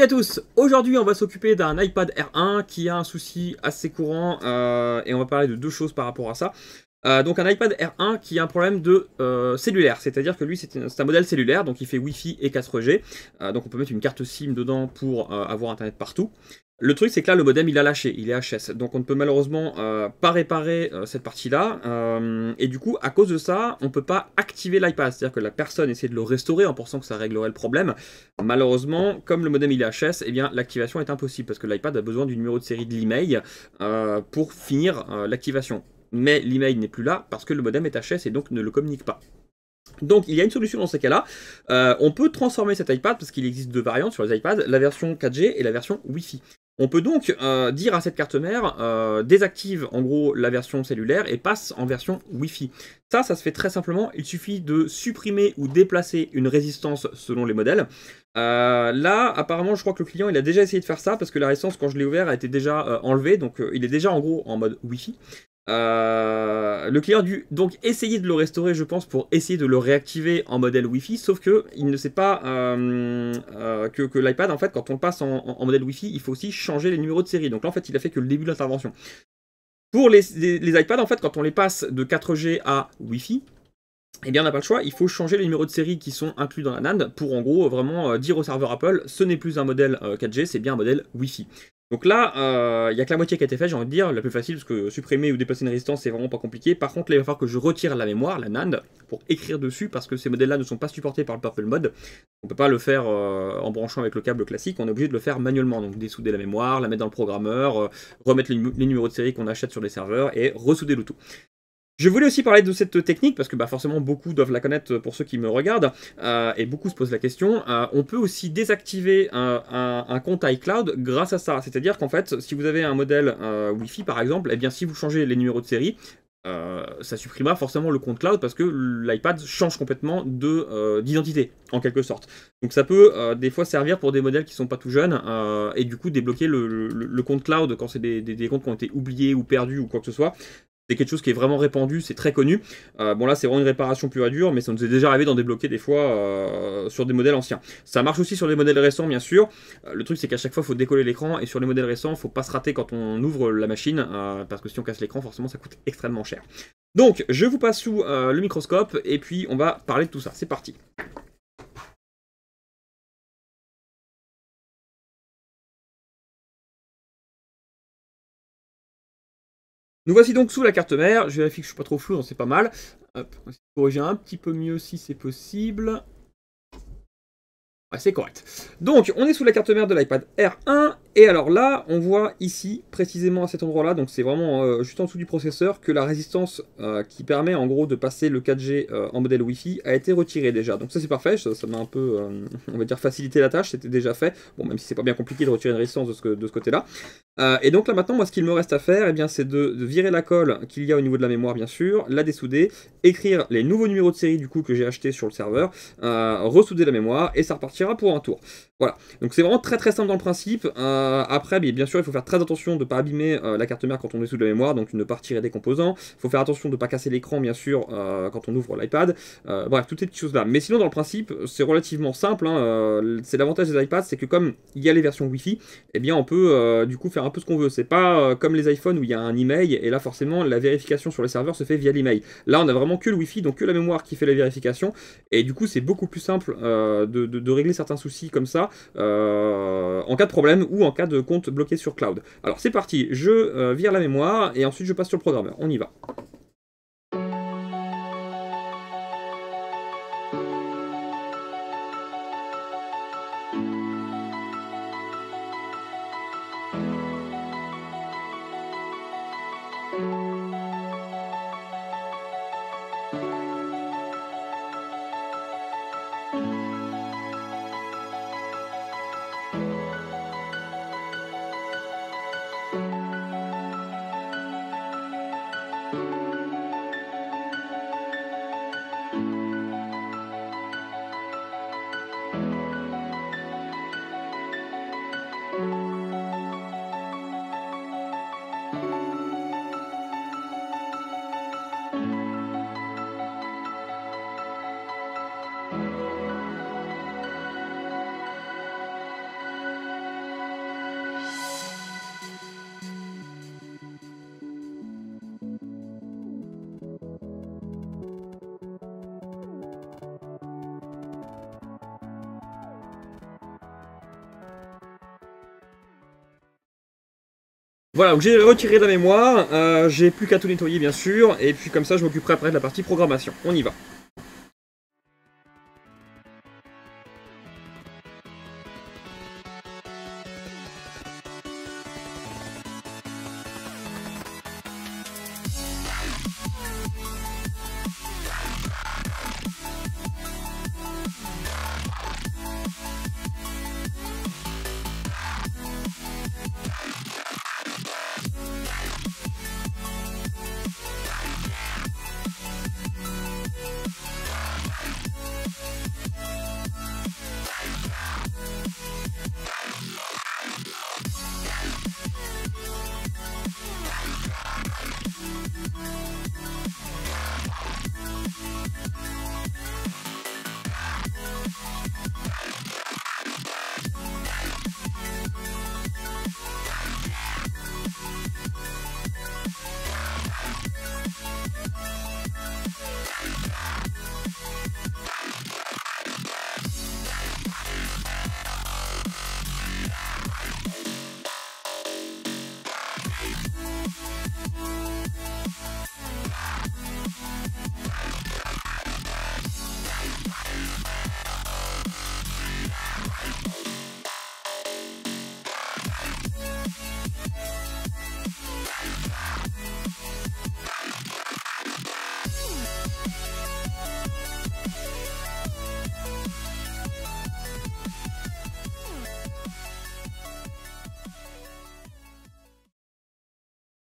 à tous, aujourd'hui on va s'occuper d'un iPad R1 qui a un souci assez courant et on va parler de deux choses par rapport à ça. Donc un iPad R1 qui a un problème de cellulaire, c'est-à-dire que lui c'est un modèle cellulaire, donc il fait Wi-Fi et 4G, donc on peut mettre une carte SIM dedans pour avoir internet partout. Le truc c'est que là le modem il a lâché, il est HS, donc on ne peut malheureusement pas réparer cette partie-là, et du coup à cause de ça on ne peut pas activer l'iPad, c'est-à-dire que la personne essaie de le restaurer en pensant que ça réglerait le problème. Malheureusement, comme le modem il est HS, eh bien l'activation est impossible parce que l'iPad a besoin du numéro de série de l'email pour finir l'activation. Mais l'email n'est plus là parce que le modem est HS et donc ne le communique pas. Donc il y a une solution dans ces cas-là. On peut transformer cet iPad parce qu'il existe deux variantes sur les iPads, la version 4G et la version Wi-Fi. On peut donc dire à cette carte mère, désactive en gros la version cellulaire et passe en version Wi-Fi. Ça se fait très simplement, il suffit de supprimer ou déplacer une résistance selon les modèles. Là, apparemment, je crois que le client il a déjà essayé de faire ça parce que la résistance, quand je l'ai ouvert, a été déjà enlevée, donc il est déjà en gros en mode Wi-Fi. Le client a dû donc essayer de le restaurer, je pense, pour essayer de le réactiver en modèle Wi-Fi, sauf que il ne sait pas que l'iPad, en fait, quand on le passe en modèle Wi-Fi, il faut aussi changer les numéros de série. Donc là, en fait, il a fait que le début de l'intervention. Pour les iPads, en fait, quand on les passe de 4G à Wi-Fi, eh bien on n'a pas le choix, il faut changer les numéros de série qui sont inclus dans la NAND pour en gros vraiment dire au serveur Apple, ce n'est plus un modèle 4G, c'est bien un modèle Wi-Fi. Donc là, il n'y a que la moitié qui a été fait, j'ai envie de dire, la plus facile, parce que supprimer ou déplacer une résistance, c'est vraiment pas compliqué. Par contre, là, il va falloir que je retire la mémoire, la NAND, pour écrire dessus, parce que ces modèles-là ne sont pas supportés par le Purple Mode. On peut pas le faire en branchant avec le câble classique, on est obligé de le faire manuellement, donc dessouder la mémoire, la mettre dans le programmeur, remettre les numéros de série qu'on achète sur les serveurs, et ressouder le tout. Je voulais aussi parler de cette technique, parce que forcément beaucoup doivent la connaître pour ceux qui me regardent, et beaucoup se posent la question. On peut aussi désactiver un compte iCloud grâce à ça. C'est-à-dire qu'en fait, si vous avez un modèle Wi-Fi par exemple, eh bien si vous changez les numéros de série, ça supprimera forcément le compte cloud parce que l'iPad change complètement d'identité, en quelque sorte. Donc ça peut des fois servir pour des modèles qui sont pas tout jeunes, et du coup débloquer le compte cloud quand c'est des comptes qui ont été oubliés ou perdus ou quoi que ce soit. C'est quelque chose qui est vraiment répandu, c'est très connu. Bon là c'est vraiment une réparation pure et dure, mais ça nous est déjà arrivé d'en débloquer des fois sur des modèles anciens. Ça marche aussi sur les modèles récents bien sûr. Le truc c'est qu'à chaque fois il faut décoller l'écran, et sur les modèles récents il ne faut pas se rater quand on ouvre la machine, parce que si on casse l'écran forcément ça coûte extrêmement cher. Donc je vous passe sous le microscope et puis on va parler de tout ça, c'est parti. Nous voici donc sous la carte mère, je vérifie que je suis pas trop flou, donc c'est pas mal. Hop, on va corriger un petit peu mieux si c'est possible. Ouais, c'est correct. Donc, on est sous la carte mère de l'iPad R1, et alors là, on voit ici, précisément à cet endroit-là, donc c'est vraiment juste en dessous du processeur, que la résistance qui permet en gros de passer le 4G en modèle Wi-Fi a été retirée déjà. Donc ça c'est parfait, ça m'a un peu, on va dire, facilité la tâche, c'était déjà fait. Bon, même si c'est pas bien compliqué de retirer une résistance de ce côté-là. Et donc là maintenant, moi ce qu'il me reste à faire, eh bien, c'est de virer la colle qu'il y a au niveau de la mémoire bien sûr, la dessouder, écrire les nouveaux numéros de série du coup que j'ai acheté sur le serveur, ressouder la mémoire, et ça repartira pour un tour. Voilà, donc c'est vraiment très très simple dans le principe. Après, bien sûr, il faut faire très attention de ne pas abîmer la carte mère quand on dessout la mémoire, donc ne pas retirer des composants. Il faut faire attention de ne pas casser l'écran bien sûr quand on ouvre l'iPad. Bref, toutes ces petites choses là. Mais sinon dans le principe, c'est relativement simple, hein. C'est l'avantage des iPads, c'est que comme il y a les versions Wi-Fi, eh bien on peut du coup faire un peu ce qu'on veut. C'est pas comme les iPhones où il y a un email et là forcément la vérification sur les serveurs se fait via l'email. Là on a vraiment que le Wi-Fi, donc que la mémoire qui fait la vérification, et du coup c'est beaucoup plus simple de régler certains soucis comme ça en cas de problème ou en cas de compte bloqué sur cloud. Alors c'est parti, je vire la mémoire et ensuite je passe sur le programmeur. On y va. Voilà, donc j'ai retiré la mémoire, j'ai plus qu'à tout nettoyer bien sûr, et puis comme ça je m'occuperai après de la partie programmation. On y va.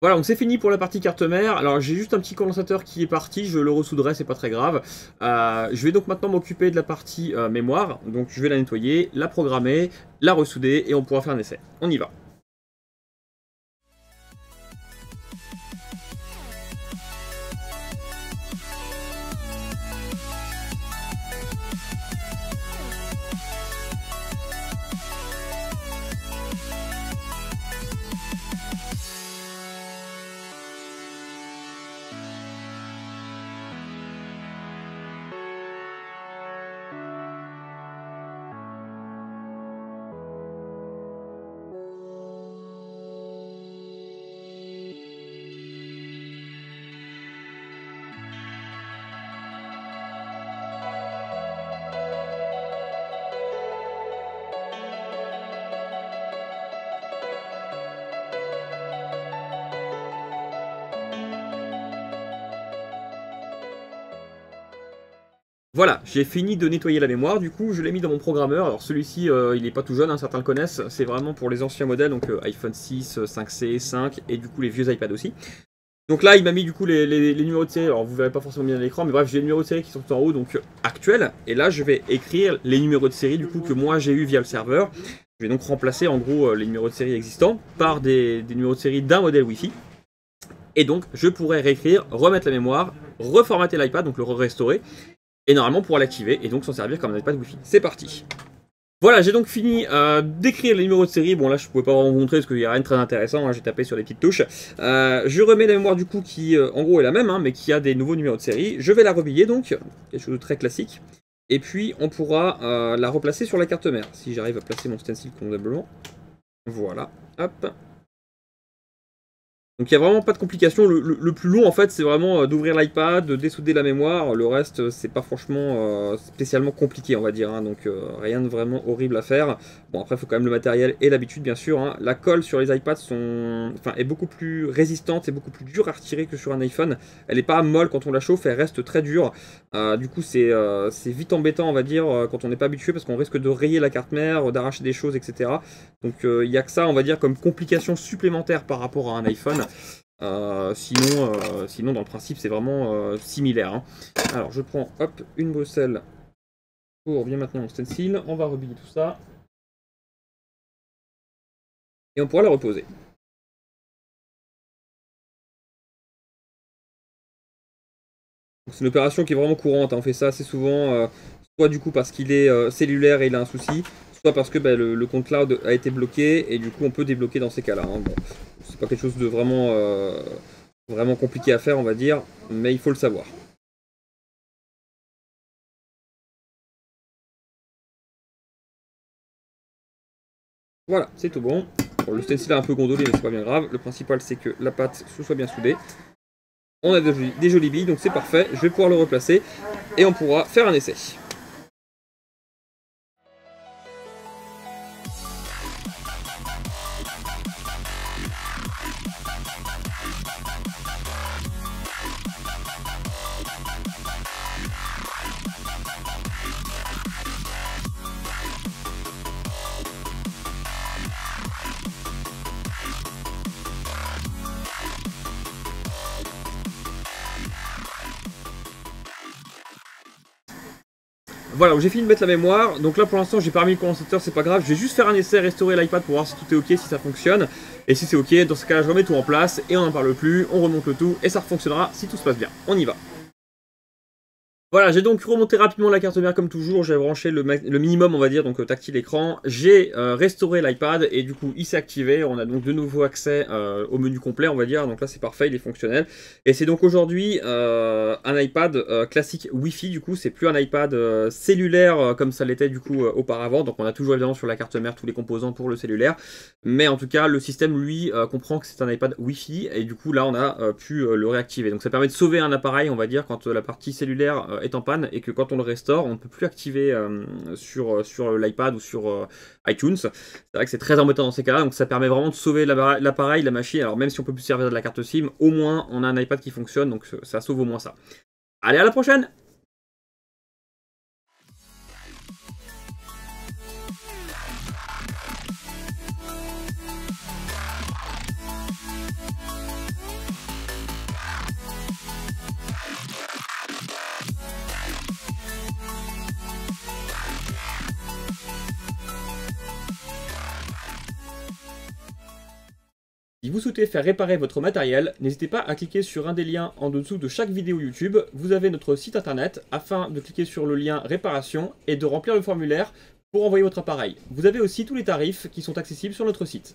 Voilà, donc c'est fini pour la partie carte mère. Alors j'ai juste un petit condensateur qui est parti, je le ressoudrerai, c'est pas très grave. Je vais donc maintenant m'occuper de la partie mémoire, donc je vais la nettoyer, la programmer, la ressouder et on pourra faire un essai. On y va. Voilà, j'ai fini de nettoyer la mémoire, du coup je l'ai mis dans mon programmeur. Alors celui-ci, il n'est pas tout jeune, hein, certains le connaissent, c'est vraiment pour les anciens modèles, donc iPhone 6, 5C, 5 et du coup les vieux iPads aussi. Donc là il m'a mis du coup les numéros de série, alors vous verrez pas forcément bien à l'écran, mais bref j'ai les numéros de série qui sont en haut, donc actuels. Et là je vais écrire les numéros de série du coup que moi j'ai eu via le serveur. Je vais donc remplacer en gros les numéros de série existants par des numéros de série d'un modèle Wi-Fi. Et donc je pourrais réécrire, remettre la mémoire, reformater l'iPad, donc le restaurer. Et normalement pour l'activer et donc s'en servir comme un iPad Wi-Fi. C'est parti. Voilà, j'ai donc fini d'écrire les numéros de série. Bon là je pouvais pas vraiment vous montrer parce qu'il n'y a rien de très intéressant, hein. J'ai tapé sur des petites touches. Je remets la mémoire du coup qui en gros est la même, hein, mais qui a des nouveaux numéros de série. Je vais la rebiller donc, quelque chose de très classique. Et puis on pourra la replacer sur la carte mère, si j'arrive à placer mon stencil convenablement. Voilà, hop. Donc il n'y a vraiment pas de complications. Le plus long en fait c'est vraiment d'ouvrir l'iPad, de dessouder la mémoire. Le reste c'est pas franchement spécialement compliqué on va dire, hein. Donc rien de vraiment horrible à faire. Bon après il faut quand même le matériel et l'habitude bien sûr, hein. La colle sur les iPads est beaucoup plus résistante, c'est beaucoup plus dur à retirer que sur un iPhone. Elle n'est pas molle quand on la chauffe, elle reste très dure. Du coup c'est vite embêtant on va dire quand on n'est pas habitué parce qu'on risque de rayer la carte mère, d'arracher des choses etc. Donc il n'y a que ça on va dire comme complication supplémentaire par rapport à un iPhone. Sinon, dans le principe, c'est vraiment similaire, hein. Alors, je prends hop, une brosselle pour bien maintenir mon stencil. On va rebiller tout ça. Et on pourra la reposer. C'est une opération qui est vraiment courante, hein. On fait ça assez souvent, soit du coup parce qu'il est cellulaire et il a un souci, soit parce que le compte cloud a été bloqué et du coup on peut débloquer dans ces cas-là, hein. Bon, c'est pas quelque chose de vraiment compliqué à faire, on va dire, mais il faut le savoir. Voilà, c'est tout bon. Bon, le stencil a un peu gondolé, mais c'est pas bien grave. Le principal, c'est que la pâte se soit bien soudée. On a des jolies billes, donc c'est parfait. Je vais pouvoir le replacer et on pourra faire un essai. Voilà, j'ai fini de mettre la mémoire, donc là pour l'instant j'ai pas remis le condensateur, c'est pas grave, je vais juste faire un essai, restaurer l'iPad pour voir si tout est ok, si ça fonctionne, et si c'est ok, dans ce cas là je remets tout en place, et on n'en parle plus, on remonte le tout, et ça fonctionnera si tout se passe bien. On y va. Voilà, j'ai donc remonté rapidement la carte mère comme toujours, j'ai branché le minimum on va dire, donc tactile écran, j'ai restauré l'iPad et du coup il s'est activé, on a donc de nouveau accès au menu complet on va dire, donc là c'est parfait, il est fonctionnel. Et c'est donc aujourd'hui un iPad classique Wi-Fi, du coup c'est plus un iPad cellulaire comme ça l'était du coup auparavant, donc on a toujours évidemment sur la carte mère tous les composants pour le cellulaire, mais en tout cas le système lui comprend que c'est un iPad Wi-Fi et du coup là on a pu le réactiver. Donc ça permet de sauver un appareil on va dire quand la partie cellulaire est en panne et que quand on le restaure, on ne peut plus activer sur l'iPad ou sur iTunes. C'est vrai que c'est très embêtant dans ces cas-là, donc ça permet vraiment de sauver l'appareil, la machine. Alors même si on peut plus servir de la carte SIM, au moins on a un iPad qui fonctionne, donc ça sauve au moins ça. Allez, à la prochaine! Si vous souhaitez faire réparer votre matériel, n'hésitez pas à cliquer sur un des liens en dessous de chaque vidéo YouTube. Vous avez notre site internet afin de cliquer sur le lien réparation et de remplir le formulaire pour envoyer votre appareil. Vous avez aussi tous les tarifs qui sont accessibles sur notre site.